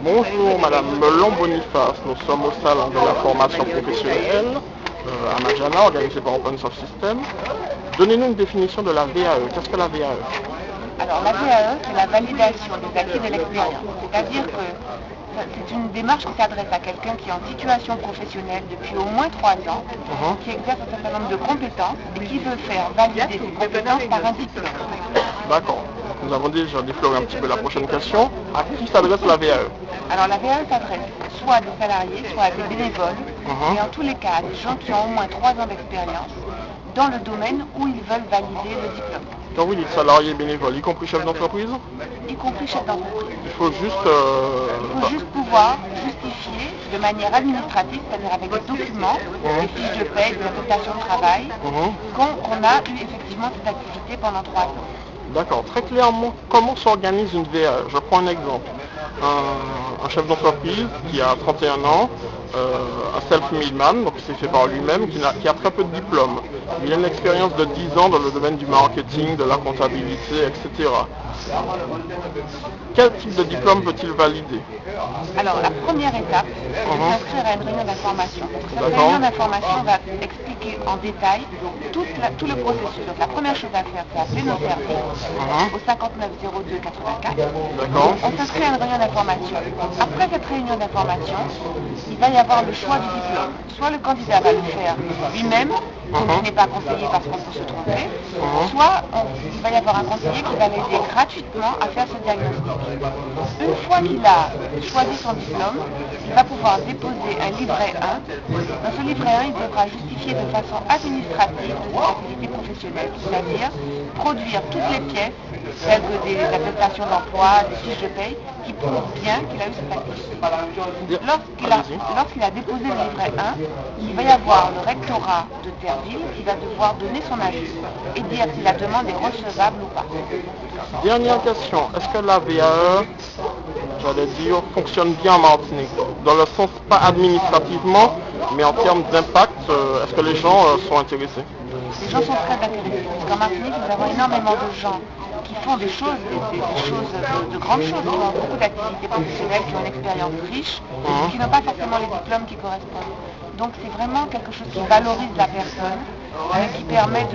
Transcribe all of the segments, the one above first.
Bonjour Madame Melon-Boniface, nous sommes au salon de la formation professionnelle à Majana, organisé par Open Source System. Donnez-nous une définition de la VAE. Qu'est-ce que la VAE? Alors la VAE, c'est la validation des acquis de l'expérience. C'est-à-dire que c'est une démarche qui s'adresse à quelqu'un qui est en situation professionnelle depuis au moins 3 ans, qui exerce un certain nombre de compétences et qui veut faire valider ses compétences par un diplôme. D'accord. Nous avons déjà défloré un petit peu la prochaine question. À qui s'adresse la VAE? Alors la VAE s'adresse soit à des salariés, soit à des bénévoles, et en tous les cas à des gens qui ont au moins 3 ans d'expérience dans le domaine où ils veulent valider le diplôme. Quand vous dites salariés bénévoles, y compris chef d'entreprise? Y compris chef d'entreprise. Il faut juste pouvoir justifier de manière administrative, c'est-à-dire avec des documents, des fiches de paie, des attestations de travail, qu'on a eu effectivement cette activité pendant 3 ans. D'accord. Très clairement, comment s'organise une VAE? Je prends un exemple. Un chef d'entreprise qui a 31 ans, un self-made man, donc c'est fait par lui-même, qui a très peu de diplômes. Il a une expérience de 10 ans dans le domaine du marketing, de la comptabilité, etc. Quel type de diplôme peut-il valider? Alors la première étape, c'est de s'inscrire à une réunion d'information. Cette réunion d'information va expliquer en détail tout le processus. Donc la première chose à faire, c'est appeler nos services au 59 02 84. D'accord. On s'inscrit à une réunion d'information. Après cette réunion d'information, il va y avoir le choix du diplôme. Soit le candidat va le faire lui-même, qui n'est pas conseillé parce qu'on peut se tromper, soit il va y avoir un conseiller qui va l'aider gratuitement à faire ce diagnostic. Une fois qu'il a choisi son diplôme, il va pouvoir déposer un livret 1. Dans ce livret 1, il devra justifier de façon administrative de ses activités professionnelles, c'est-à-dire produire toutes les pièces, telles que des attestations d'emploi, des fiches de paye, qui prouvent bien qu'il a eu cette activité. Lorsqu'il a déposé le livret 1, il va y avoir le rectorat de Terreville qui va devoir donner son avis et dire si la demande est recevable ou pas. Dernière question, est-ce que la VAE, j'allais dire, fonctionne bien en Martinique? Dans le sens, pas administrativement, mais en termes d'impact, est-ce que les gens sont intéressés? Les gens sont très intéressés, parce qu'en Martinique, nous avons énormément de gens qui font des choses, de grandes choses, qui ont beaucoup d'activités professionnelles, qui ont une expérience riche, qui n'ont pas forcément les diplômes qui correspondent. Donc c'est vraiment quelque chose qui valorise la personne, qui permet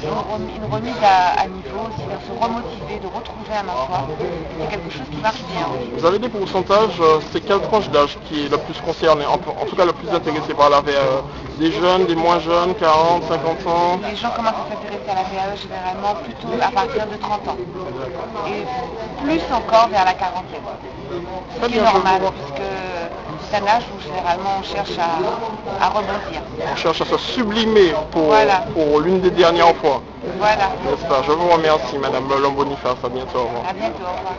une remise à niveau, aussi de se remotiver, de retrouver un emploi. C'est quelque chose qui marche bien. Vous avez des pourcentages, c'est quelle tranche d'âge qui est le plus concernée, en tout cas le plus intéressé par la VAE? Des jeunes, des moins jeunes, 40, 50 ans? Les gens commencent à s'intéresser à la VAE généralement plutôt à partir de 30 ans. Et plus encore vers la quarantaine. Ce qui est normal, puisque c'est un âge où généralement on cherche à rebondir. On cherche à se sublimer pour l'une des dernières fois. Voilà. N'est-ce pas? Je vous remercie, Madame Melon-Boniface. À bientôt. Au revoir. À bientôt. Au revoir.